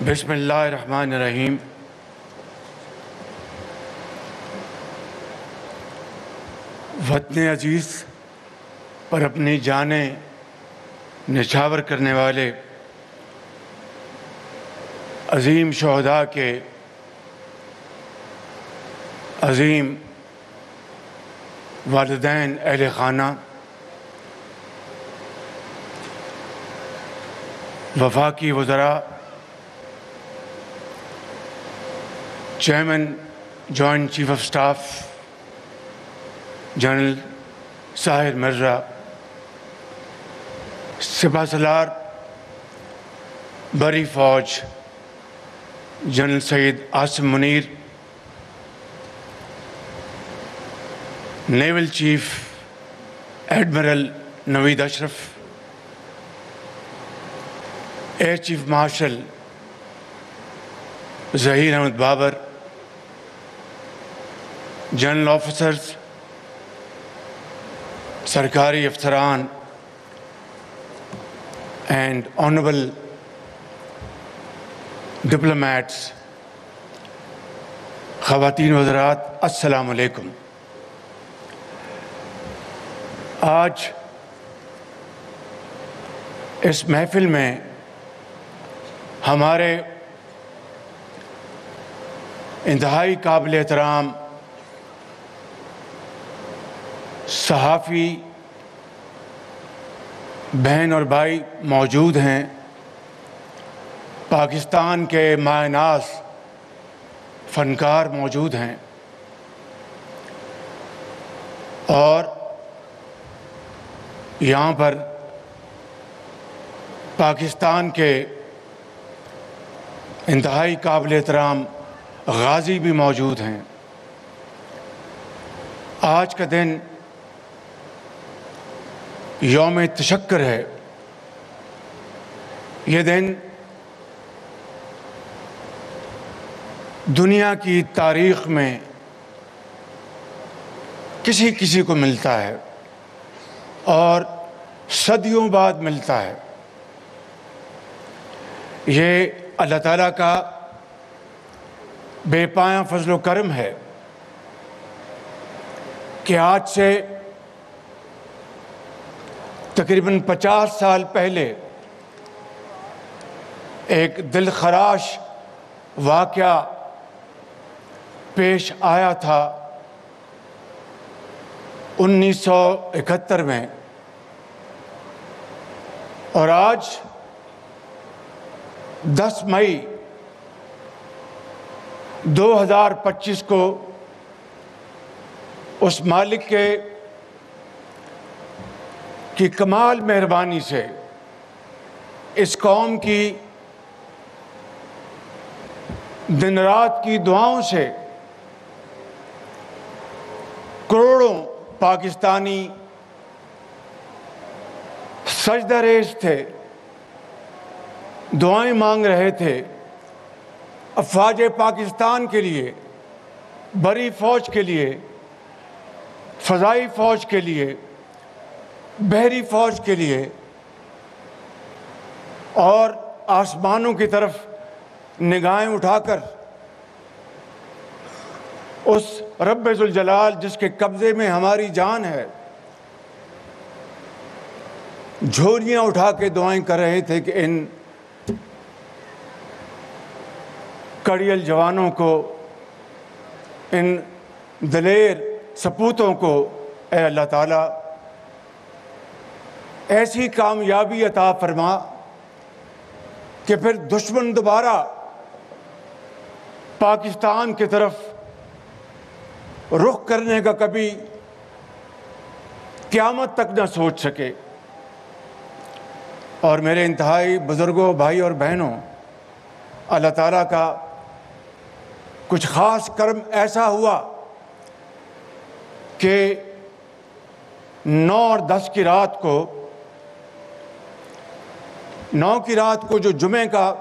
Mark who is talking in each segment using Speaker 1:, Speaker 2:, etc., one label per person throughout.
Speaker 1: بسم اللہ الرحمن الرحیم۔ وطن عزیز پر اپنی جانیں نچھاور کرنے والے عظیم شہداء کے عظیم والدین، اہل خانہ، وفاقی وزراء، chairman joint chief of staff general Sahir Mirza, سپہ سالار بری فوج general Syed Asim Munir, naval chief admiral Naveed Ashraf, air chief marshal Zaheer Ahmad Babar, general officers, سرکاری افسران اینڈ آنریبل ڈپلومیٹس، خواتین وزرات، السلام علیکم۔ آج اس محفل میں ہمارے انتہائی قابل احترام صحافی بہن اور بھائی موجود ہیں، پاکستان کے مایہ ناز فنکار موجود ہیں، اور یہاں پر پاکستان کے انتہائی قابل احترام غازی بھی موجود ہیں۔ آج کا دن یوم تشکر ہے۔ یہ دن دنیا کی تاریخ میں کسی کسی کو ملتا ہے اور صدیوں بعد ملتا ہے۔ یہ اللہ تعالیٰ کا بے پایاں فضل و کرم ہے کہ آج سے تقریباً 50 سال پہلے ایک دلخراش واقعہ پیش آیا تھا 1971 میں، اور آج 10 مئی 2025 کو اس مالک کی کمال مہربانی سے اس قوم کی دن رات کی دعاؤں سے کروڑوں پاکستانی سجدہ ریز تھے، دعائیں مانگ رہے تھے افواج پاکستان کے لیے، بری فوج کے لیے، فضائی فوج کے لیے، بحری فوج کے لیے، اور آسمانوں کی طرف نگاہیں اٹھا کر اس رب ذوالجلال جس کے قبضے میں ہماری جان ہے جھولیاں اٹھا کے دعائیں کر رہے تھے کہ ان کڑیل جوانوں کو، ان دلیر سپوتوں کو اے اللہ تعالیٰ ایسی کامیابی عطا فرما کہ پھر دشمن دوبارہ پاکستان کی طرف رخ کرنے کا کبھی قیامت تک نہ سوچ سکے۔ اور میرے انتہائی بزرگوں، بھائی اور بہنوں، اللہ تعالیٰ کا کچھ خاص کرم ایسا ہوا کہ 9 اور 10 کی رات کو، 9 کی رات کو جو جمعے کا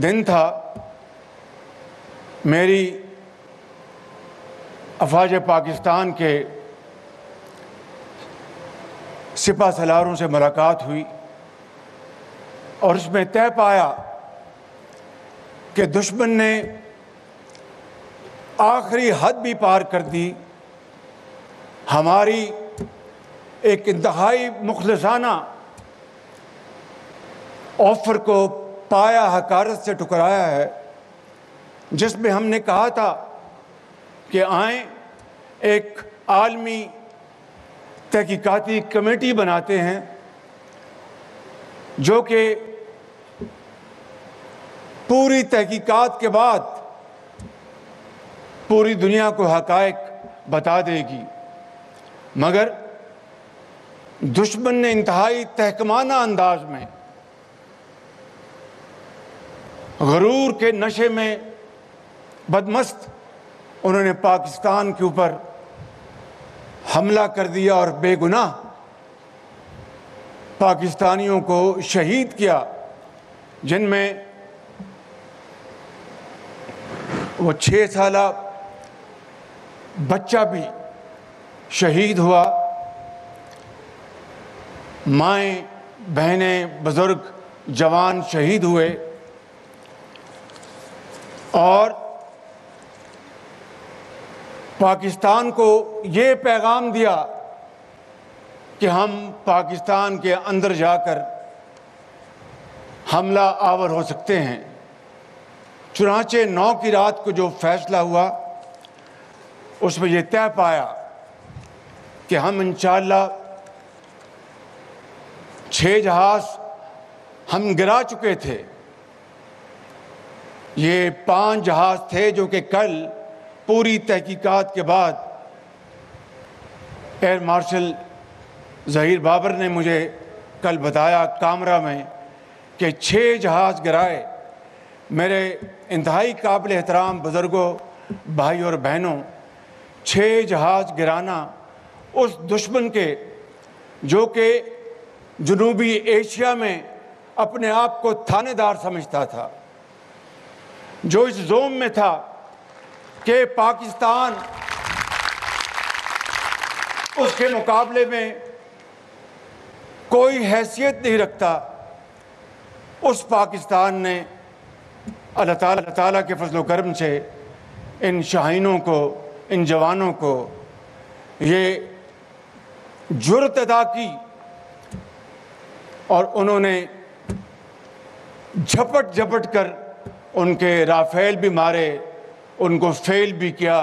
Speaker 1: دن تھا، میری افواج پاکستان کے سپہ سالاروں سے ملاقات ہوئی اور اس میں طے پایا کہ دشمن نے آخری حد بھی پار کر دی، ہماری ایک انتہائی مخلصانہ آفر کو پایا حقارت سے ٹکرایا ہے، جس میں ہم نے کہا تھا کہ آئیں ایک عالمی تحقیقاتی کمیٹی بناتے ہیں جو کہ پوری تحقیقات کے بعد پوری دنیا کو حقائق بتا دے گی، مگر دشمن نے انتہائی تحکمانہ انداز میں غرور کے نشے میں بدمست انہوں نے پاکستان کے اوپر حملہ کر دیا اور بے گناہ پاکستانیوں کو شہید کیا، جن میں وہ 6 سالہ بچہ بھی شہید ہوا، مائیں بہنیں بزرگ جوان شہید ہوئے، اور پاکستان کو یہ پیغام دیا کہ ہم پاکستان کے اندر جا کر حملہ آور ہو سکتے ہیں۔ چنانچہ 9 کی رات کو جو فیصلہ ہوا اس میں یہ طے پایا کہ ہم انشاءاللہ 6 جہاز ہم گرا چکے تھے، یہ 5 جہاز تھے جو کہ کل پوری تحقیقات کے بعد ایئر مارشل ظہیر بابر نے مجھے کل بتایا کامرہ میں کہ 6 جہاز گرائے۔ میرے انتہائی قابل احترام بزرگوں، بھائی اور بہنوں، 6 جہاز گرانا اس دشمن کے جو کہ جنوبی ایشیا میں اپنے آپ کو تھانے دار سمجھتا تھا، جو اس زوم میں تھا کہ پاکستان اس کے مقابلے میں کوئی حیثیت نہیں رکھتا، اس پاکستان نے اللہ تعالیٰ کے فضل و کرم سے ان شاہینوں کو، ان جوانوں کو یہ جرأت عطا کی، اور انہوں نے جھپٹ جھپٹ کر ان کے رافیل بھی مارے، ان کو فیل بھی کیا،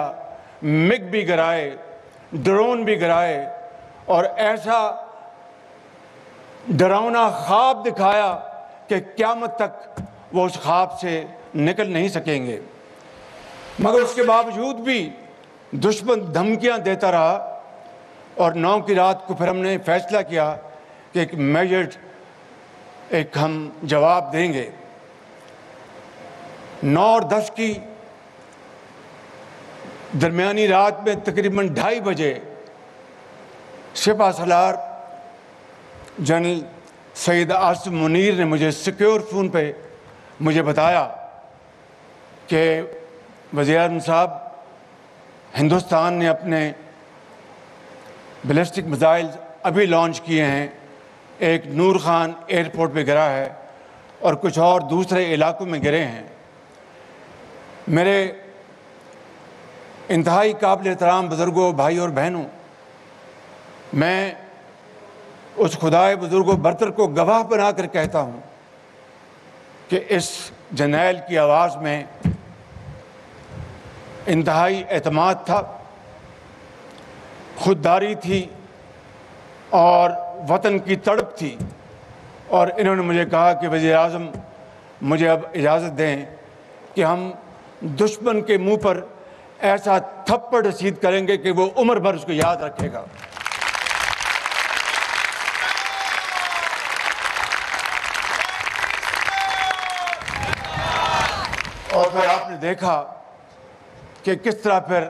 Speaker 1: مگ بھی گرائے، ڈرون بھی گرائے، اور ایسا ڈراؤنا خواب دکھایا کہ قیامت تک وہ اس خواب سے نکل نہیں سکیں گے۔ مگر اس کے باوجود بھی دشمن دھمکیاں دیتا رہا، اور 9 کی رات کو پھر ہم نے فیصلہ کیا کہ ایک میجرڈ ہم جواب دیں گے۔ 9 اور 10 کی درمیانی رات میں تقریباً 2:30 بجے سپہ سالار جنرل سید عاصم منیر نے مجھے سیکیور فون پہ مجھے بتایا کہ وزیر اعظم صاحب، ہندوستان نے اپنے بیلسٹک میزائل ابھی لانچ کیے ہیں، ایک نور خان ایئرپورٹ پہ گرا ہے اور کچھ اور دوسرے علاقوں میں گرے ہیں۔ میرے انتہائی قابل احترام بزرگوں، بھائی اور بہنوں، میں اس خدائے بزرگ و برتر کو گواہ بنا کر کہتا ہوں کہ اس جرنیل کی آواز میں انتہائی اعتماد تھا، خودداری تھی اور وطن کی تڑپ تھی، اور انہوں نے مجھے کہا کہ وزیر اعظم مجھے اب اجازت دیں کہ ہم دشمن کے منہ پر ایسا تھپڑ رسید کریں گے کہ وہ عمر بھر اس کو یاد رکھے گا۔ اور پھر آپ نے دیکھا کہ کس طرح پھر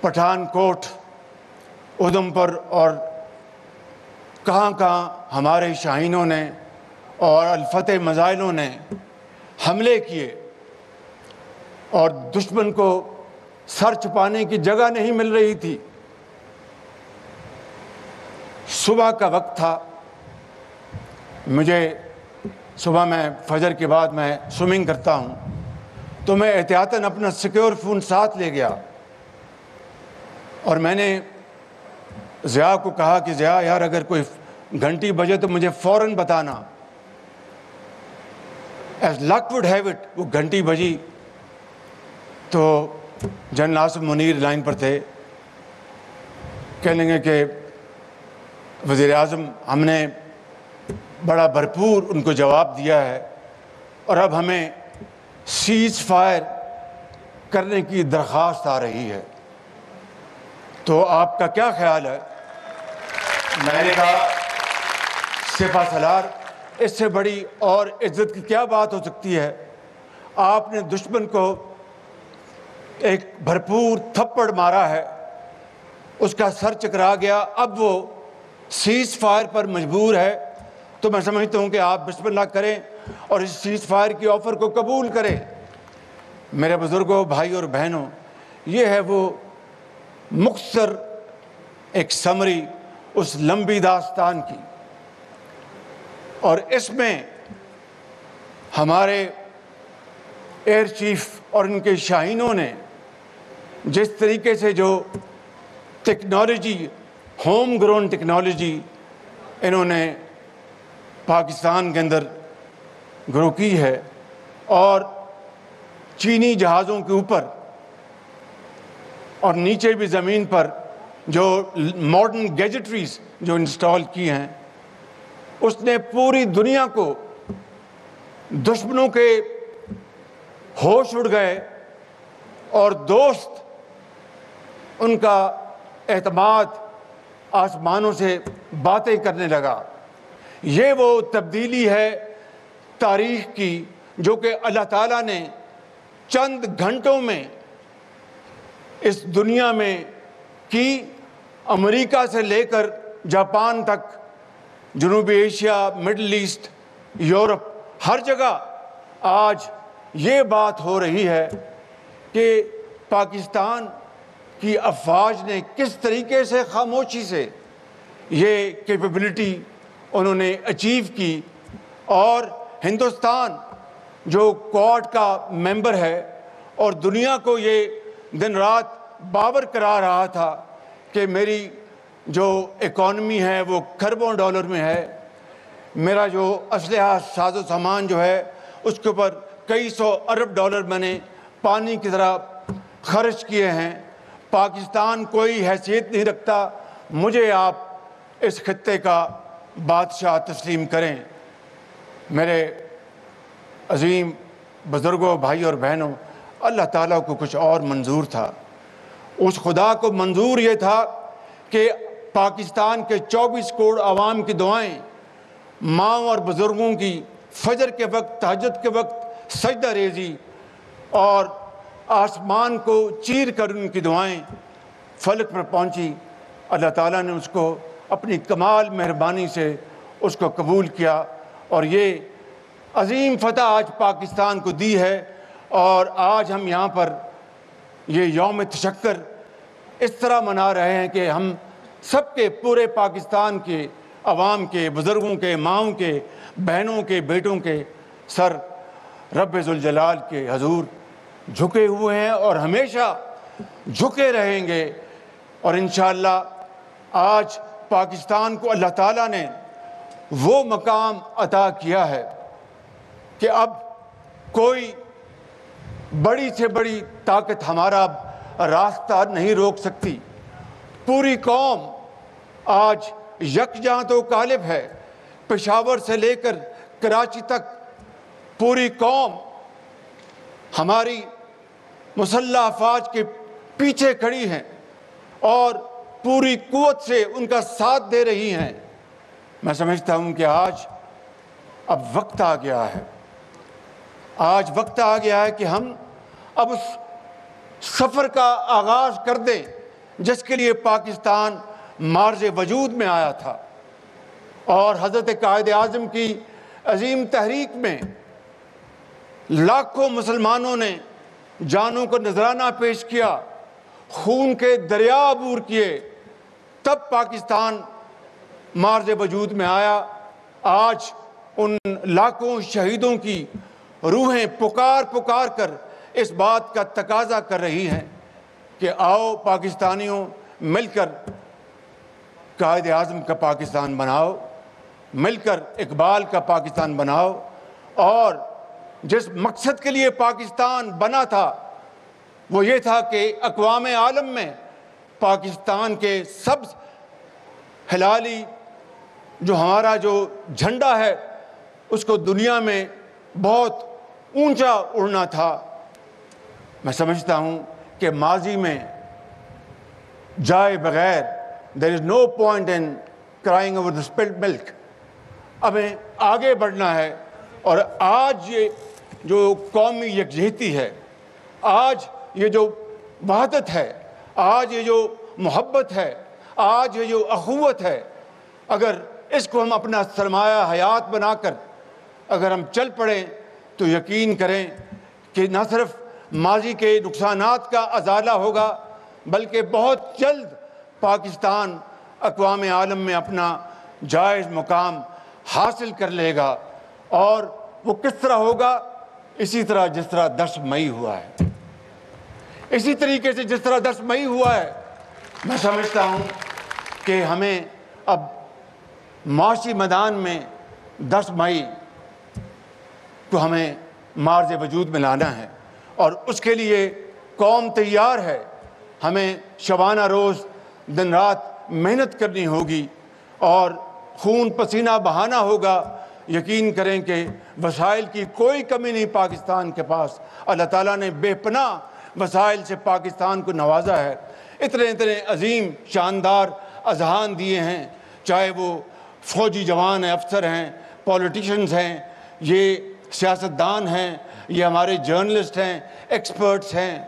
Speaker 1: پٹھان کوٹ، ادھمپور اور کہاں کہاں ہمارے شاہینوں نے اور الفتح مزائلوں نے حملے کیے، اور دشمن کو سر چھپانے کی جگہ نہیں مل رہی تھی۔ صبح کا وقت تھا، مجھے صبح میں فجر کے بعد میں سوئمنگ کرتا ہوں تو میں احتیاطاً اپنا سیکیور فون ساتھ لے گیا اور میں نے ضیاء کو کہا کہ ضیاء یار اگر کوئی گھنٹی بجے تو مجھے فوراً بتانا. As luck would have it وہ گھنٹی بجی تو جنرل آصف منیر لائن پر تھے. کہنے لگے کہ وزیر اعظم ہم نے بڑا بھرپور ان کو جواب دیا ہے اور اب ہمیں سیز فائر کرنے کی درخواست آ رہی ہے, تو آپ کا کیا خیال ہے؟ میں نے کہا سپہ سالار اس سے بڑی اور عزت کی کیا بات ہو سکتی ہے. آپ نے دشمن کو ایک بھرپور تھپڑ مارا ہے, اس کا سر چکرا گیا, اب وہ سیز فائر پر مجبور ہے, تو میں سمجھتا ہوں کہ آپ بسم اللہ کریں اور اس سیز فائر کی آفر کو قبول کریں. میرے بزرگوں, بھائی اور بہنوں, یہ ہے وہ مختصر ایک سمری اس لمبی داستان کی, اور اس میں ہمارے ایئر چیف اور ان کے شاہینوں نے جس طریقے سے جو ٹیکنالوجی, ہوم گرون ٹیکنالوجی انہوں نے پاکستان کے اندر گرو کی ہے, اور چینی جہازوں کے اوپر اور نیچے بھی زمین پر جو ماڈرن گیجٹریز جو انسٹال کی ہیں, اس نے پوری دنیا کو, دشمنوں کے ہوش اڑ گئے اور دوست ان کا اعتماد آسمانوں سے باتیں کرنے لگا. یہ وہ تبدیلی ہے تاریخ کی جو کہ اللہ تعالیٰ نے چند گھنٹوں میں اس دنیا میں کی. امریکہ سے لے کر جاپان تک, جنوبی ایشیا, مڈل ایسٹ, یورپ, ہر جگہ آج یہ بات ہو رہی ہے کہ پاکستان کی افواج نے کس طریقے سے خاموشی سے یہ کیپیبلٹی انہوں نے اچیو کی, اور ہندوستان جو کوڈ کا ممبر ہے اور دنیا کو یہ دن رات باور کرا رہا تھا کہ میری جو اکانومی ہے وہ کھربوں ڈالر میں ہے, میرا جو اسلحہ ساز و سامان جو ہے اس کے اوپر کئی سو ارب ڈالر میں نے پانی کی طرح خرچ کیے ہیں, پاکستان کوئی حیثیت نہیں رکھتا, مجھے آپ اس خطے کا بادشاہ تسلیم کریں. میرے عظیم بزرگوں, بھائی اور بہنوں, اللہ تعالیٰ کو کچھ اور منظور تھا. اس خدا کو منظور یہ تھا کہ پاکستان کے 24 کروڑ عوام کی دعائیں, ماں اور بزرگوں کی فجر کے وقت, تہجد کے وقت سجدہ ریزی اور آسمان کو چیر کر ان کی دعائیں فلک پر پہنچی. اللہ تعالیٰ نے اس کو اپنی کمال مہربانی سے اس کو قبول کیا, اور یہ عظیم فتح آج پاکستان کو دی ہے. اور آج ہم یہاں پر یہ یوم تشکر اس طرح منا رہے ہیں کہ ہم سب کے, پورے پاکستان کے عوام کے, بزرگوں کے, ماؤں کے, بہنوں کے, بیٹوں کے سر رب ذوالجلال کے حضور جھکے ہوئے ہیں اور ہمیشہ جھکے رہیں گے. اور انشاءاللہ آج پاکستان کو اللہ تعالیٰ نے وہ مقام عطا کیا ہے کہ اب کوئی بڑی سے بڑی طاقت ہمارا راستہ نہیں روک سکتی. پوری قوم آج یکجاں تو غالب ہے, پشاور سے لے کر کراچی تک پوری قوم ہماری مسلح افواج کے پیچھے کھڑی ہیں اور پوری قوت سے ان کا ساتھ دے رہی ہیں. میں سمجھتا ہوں کہ آج اب وقت آ گیا ہے, آج وقت آ گیا ہے کہ ہم اب اس سفر کا آغاز کر دیں جس کے لیے پاکستان مارز وجود میں آیا تھا. اور حضرت قائد اعظم کی عظیم تحریک میں لاکھوں مسلمانوں نے جانوں کو نذرانہ پیش کیا, خون کے دریا عبور کیے, تب پاکستان مارز وجود میں آیا. آج ان لاکھوں شہیدوں کی روحیں پکار کر اس بات کا تقاضا کر رہی ہیں کہ آؤ پاکستانیوں مل کر قائد اعظم کا پاکستان بناؤ، مل کر اقبال کا پاکستان بناؤ، اور جس مقصد کے لیے پاکستان بنا تھا وہ یہ تھا کہ اقوام عالم میں پاکستان کے سبز ہلالی جو ہمارا جو جھنڈا ہے اس کو دنیا میں بہت اونچا اڑنا تھا۔ میں سمجھتا ہوں کہ ماضی میں جائے بغیر there is no point in crying over the spilled milk، ہمیں آگے بڑھنا ہے، اور آج یہ جو قومی یکجہتی ہے، آج یہ جو وحدت ہے، آج یہ جو محبت ہے، آج یہ جو اخوت ہے، اگر اس کو ہم اپنا سرمایہ حیات بنا کر اگر ہم چل پڑیں تو یقین کریں کہ نہ صرف ماضی کے نقصانات کا ازالہ ہوگا بلکہ بہت جلد پاکستان اقوام عالم میں اپنا جائز مقام حاصل کر لے گا۔ اور وہ کس طرح ہوگا؟ اسی طرح جس طرح 10 مئی ہوا ہے، اسی طریقے سے جس طرح 10 مئی ہوا ہے۔ میں سمجھتا ہوں کہ ہمیں اب معاشی میدان میں 10 مئی کو ہمیں مارز وجود میں لانا ہے، اور اس کے لیے قوم تیار ہے۔ ہمیں شبانہ روز دن رات محنت کرنی ہوگی اور خون پسینہ بہانا ہوگا۔ یقین کریں کہ وسائل کی کوئی کمی نہیں پاکستان کے پاس، اللہ تعالیٰ نے بے پناہ وسائل سے پاکستان کو نوازا ہے، اتنے عظیم شاندار اذہان دیے ہیں، چاہے وہ فوجی جوان ہیں، افسر ہیں، پولیٹیشنز ہیں، یہ سیاستدان ہیں، یہ ہمارے جرنلسٹ ہیں، ایکسپرٹس ہیں،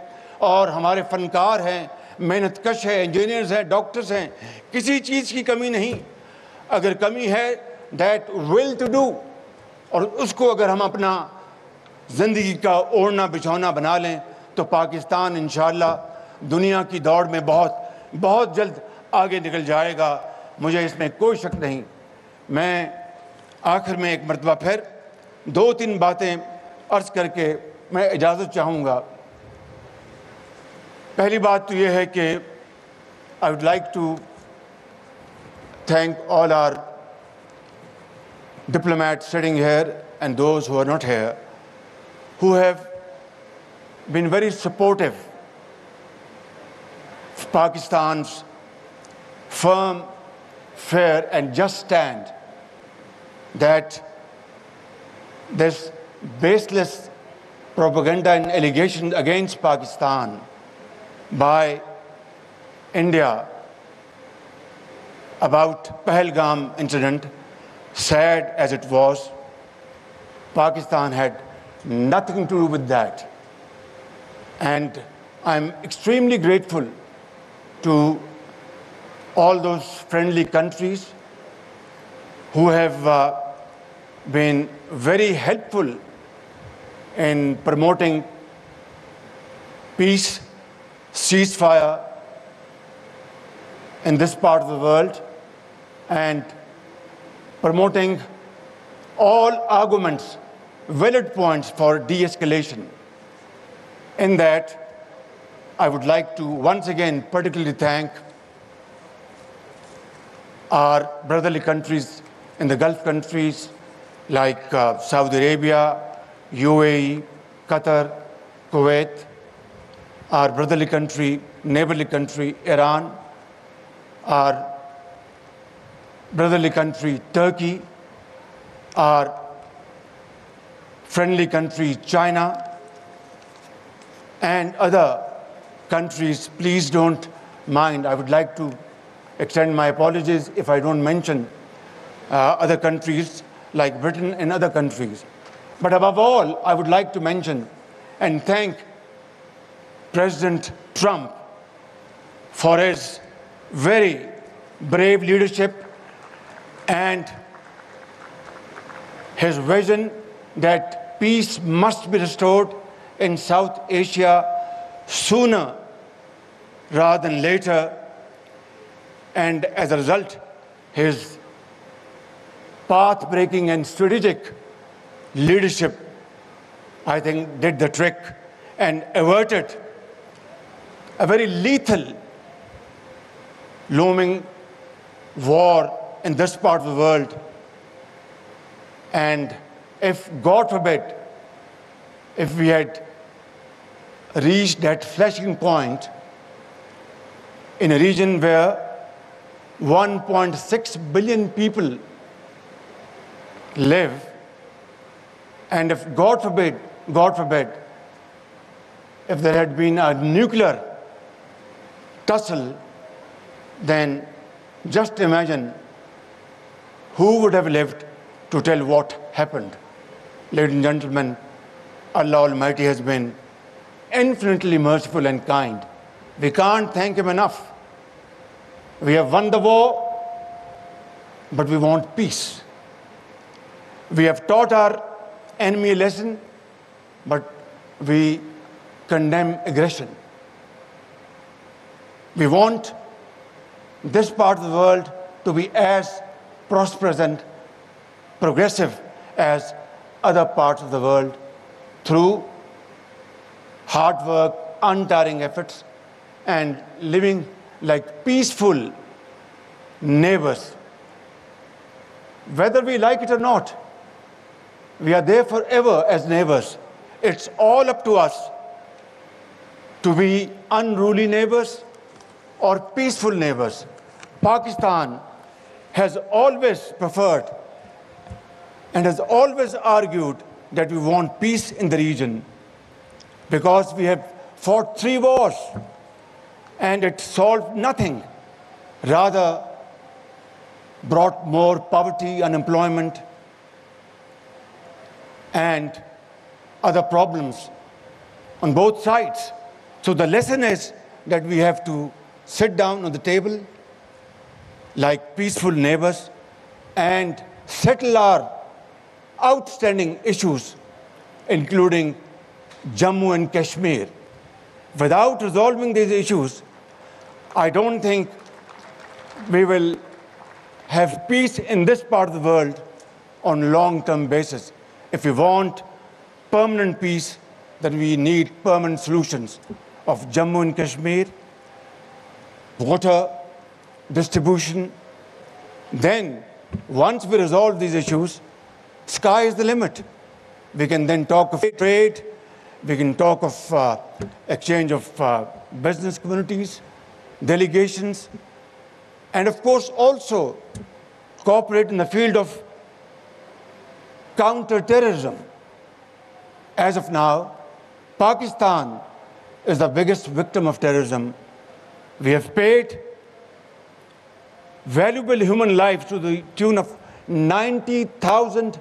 Speaker 1: اور ہمارے فنکار ہیں، محنت کش ہیں، انجینئرز ہیں، ڈاکٹرز ہیں، کسی چیز کی کمی نہیں۔ اگر کمی ہے that will to do، اور اس کو اگر ہم اپنا زندگی کا اوڑھنا بچھونا بنا لیں تو پاکستان انشاءاللہ دنیا کی دوڑ میں بہت جلد آگے نکل جائے گا، مجھے اس میں کوئی شک نہیں۔ میں آخر میں ایک مرتبہ پھر 2-3 باتیں عرض کر کے میں اجازت چاہوں گا۔ پہلی بات تو یہ ہے کہ I would like to thank all our diplomats sitting here and those who are not here, who have been very supportive of Pakistan's firm, fair and just stand, that this baseless propaganda and allegation against Pakistan by India about Pahalgam incident, sad as it was, Pakistan had nothing to do with that. And I'm extremely grateful to all those friendly countries who have been very helpful in promoting peace, ceasefire in this part of the world, and promoting all arguments, valid points for de-escalation. In that, I would like to once again particularly thank our brotherly countries in the Gulf countries like Saudi Arabia, UAE, Qatar, Kuwait, our brotherly country, neighborly country, Iran, our brotherly country, Turkey, our friendly country, China, and other countries. Please don't mind. I would like to extend my apologies if I don't mention other countries like Britain and other countries. But above all, I would like to mention and thank President Trump for his very brave leadership and his vision that peace must be restored in South Asia sooner rather than later. And as a result, his path-breaking and strategic leadership, I think, did the trick and averted a very lethal looming war in this part of the world. And if, God forbid, if we had reached that flashing point in a region where 1.6 billion people live, and if, God forbid, if there had been a nuclear tussle, then just imagine who would have lived to tell what happened. Ladies and gentlemen, Allah Almighty has been infinitely merciful and kind. We can't thank Him enough. We have won the war, but we want peace. We have taught our enemy a lesson, but we condemn aggression. We want this part of the world to be as prosperous and progressive as other parts of the world through hard work, untiring efforts, and living like peaceful neighbors. Whether we like it or not, we are there forever as neighbors. It's all up to us to be unruly neighbors or peaceful neighbors. Pakistan has always preferred and has always argued that we want peace in the region, because we have fought 3 wars and it solved nothing, rather brought more poverty, unemployment, and other problems on both sides. So the lesson is that we have to sit down on the table like peaceful neighbors and settle our outstanding issues, including Jammu and Kashmir. Without resolving these issues, I don't think we will have peace in this part of the world on a long-term basis. If we want permanent peace, then we need permanent solutions of Jammu and Kashmir, water distribution. Then, once we resolve these issues, sky is the limit. We can then talk of trade, we can talk of exchange of business communities, delegations, and of course also cooperate in the field of counter-terrorism. As of now, Pakistan is the biggest victim of terrorism. We have paid valuable human lives to the tune of 90,000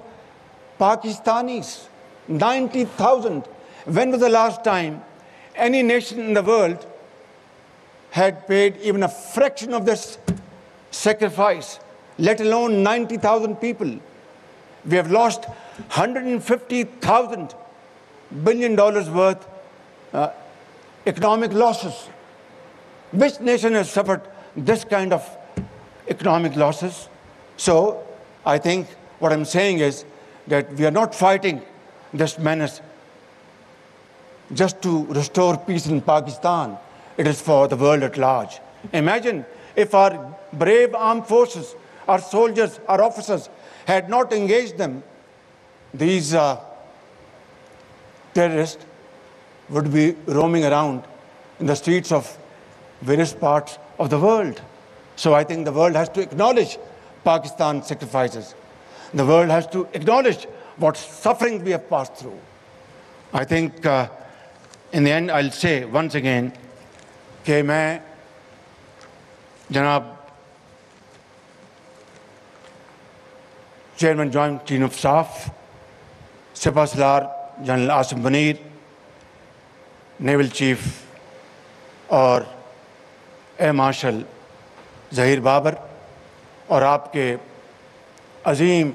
Speaker 1: Pakistanis. 90,000. When was the last time any nation in the world had paid even a fraction of this sacrifice, let alone 90,000 people? We have lost $150,000 billion worth economic losses. Which nation has suffered this kind of economic losses? So I think what I'm saying is that we are not fighting this menace just to restore peace in Pakistan. It is for the world at large. Imagine if our brave armed forces, our soldiers, our officers had not engaged them, these terrorists would be roaming around in the streets of various parts of the world. So I think the world has to acknowledge Pakistan's sacrifices. The world has to acknowledge what suffering we have passed through. I think in the end I'll say once again کہ میں جناب chairman joint chief of staff سپہ سالار general Asim Munir, naval chief اور air marshal Zaheer Babar اور آپ کے عظیم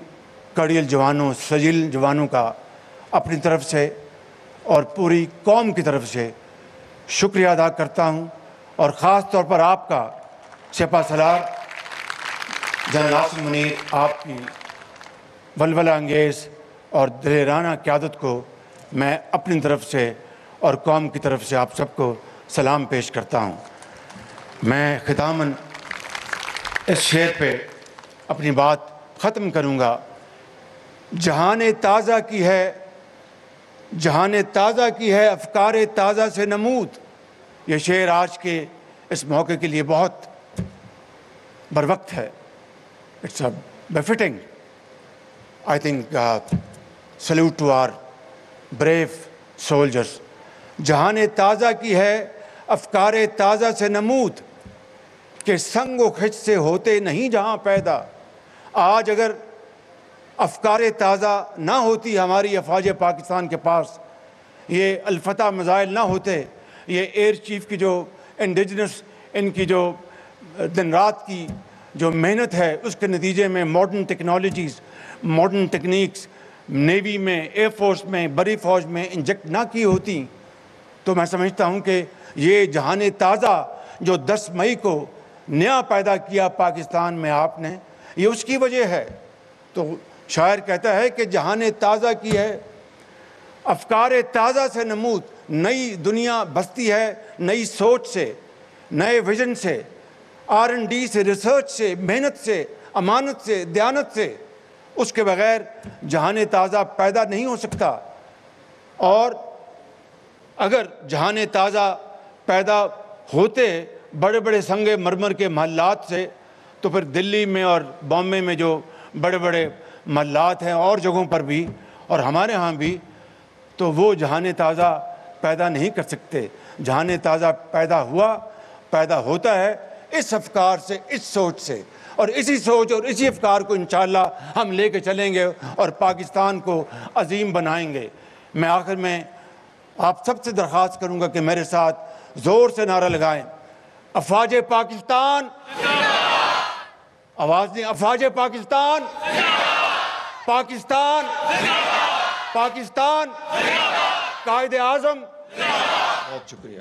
Speaker 1: کڑیل جوانوں، سجیل جوانوں کا اپنی طرف سے اور پوری قوم کی طرف سے شکریہ ادا کرتا ہوں، اور خاص طور پر آپ کا سپہ سالار جنرل عاصم منیر، آپ کی ولولہ انگیز اور دلیرانہ قیادت کو میں اپنی طرف سے اور قوم کی طرف سے آپ سب کو سلام پیش کرتا ہوں۔ میں ختاماً اس شعر پہ اپنی بات ختم کروں گا۔ جہان تازہ کی ہے، جہان تازہ کی ہے افکار تازہ سے نمود۔ یہ شعر آج کے اس موقع کے لیے بہت بروقت ہے۔ It's befitting. I think salute to our brave soldiers. جہان تازہ کی ہے افکار تازہ سے نمود، کہ سنگ و خچ سے ہوتے نہیں جہاں پیدا۔ آج اگر افکار تازہ نہ ہوتی ہماری افواج پاکستان کے پاس، یہ الفتح میزائل نہ ہوتے، یہ ایئر چیف کی جو انڈیجنس ان کی جو دن رات کی جو محنت ہے، اس کے نتیجے میں modern technologies, modern techniques navy میں، ایئر فورس میں، بڑی فوج میں انجیکٹ نہ کی ہوتی، تو میں سمجھتا ہوں کہ یہ جہان تازہ جو 10 مئی کو نیا پیدا کیا پاکستان میں آپ نے، یہ اس کی وجہ ہے۔ تو شاعر کہتا ہے کہ جہان تازہ کی ہے افکار تازہ سے نمود، نئی دنیا بستی ہے نئی سوچ سے، نئے ویژن سے، R&D سے، ریسرچ سے، محنت سے، امانت سے، دیانت سے۔ اس کے بغیر جہان تازہ پیدا نہیں ہو سکتا۔ اور اگر جہان تازہ پیدا ہوتے بڑے بڑے سنگ مرمر کے محلات سے، تو پھر دلی میں اور بامبے میں جو بڑے بڑے محلات ہیں اور جگہوں پر بھی اور ہمارے ہاں بھی، تو وہ جہان تازہ پیدا نہیں کر سکتے۔ جہان تازہ پیدا ہوتا ہے اس افکار سے، اس سوچ سے، اور اسی سوچ اور اسی افکار کو انشاءاللہ ہم لے کے چلیں گے اور پاکستان کو عظیم بنائیں گے۔ میں آخر میں آپ سب سے درخواست کروں گا کہ میرے ساتھ زور سے نعرہ لگائیں، افواج پاکستان، آواز نہیں، افواج پاکستان، پاکستان، پاکستان، قائد اعظم۔ بہت شکریہ۔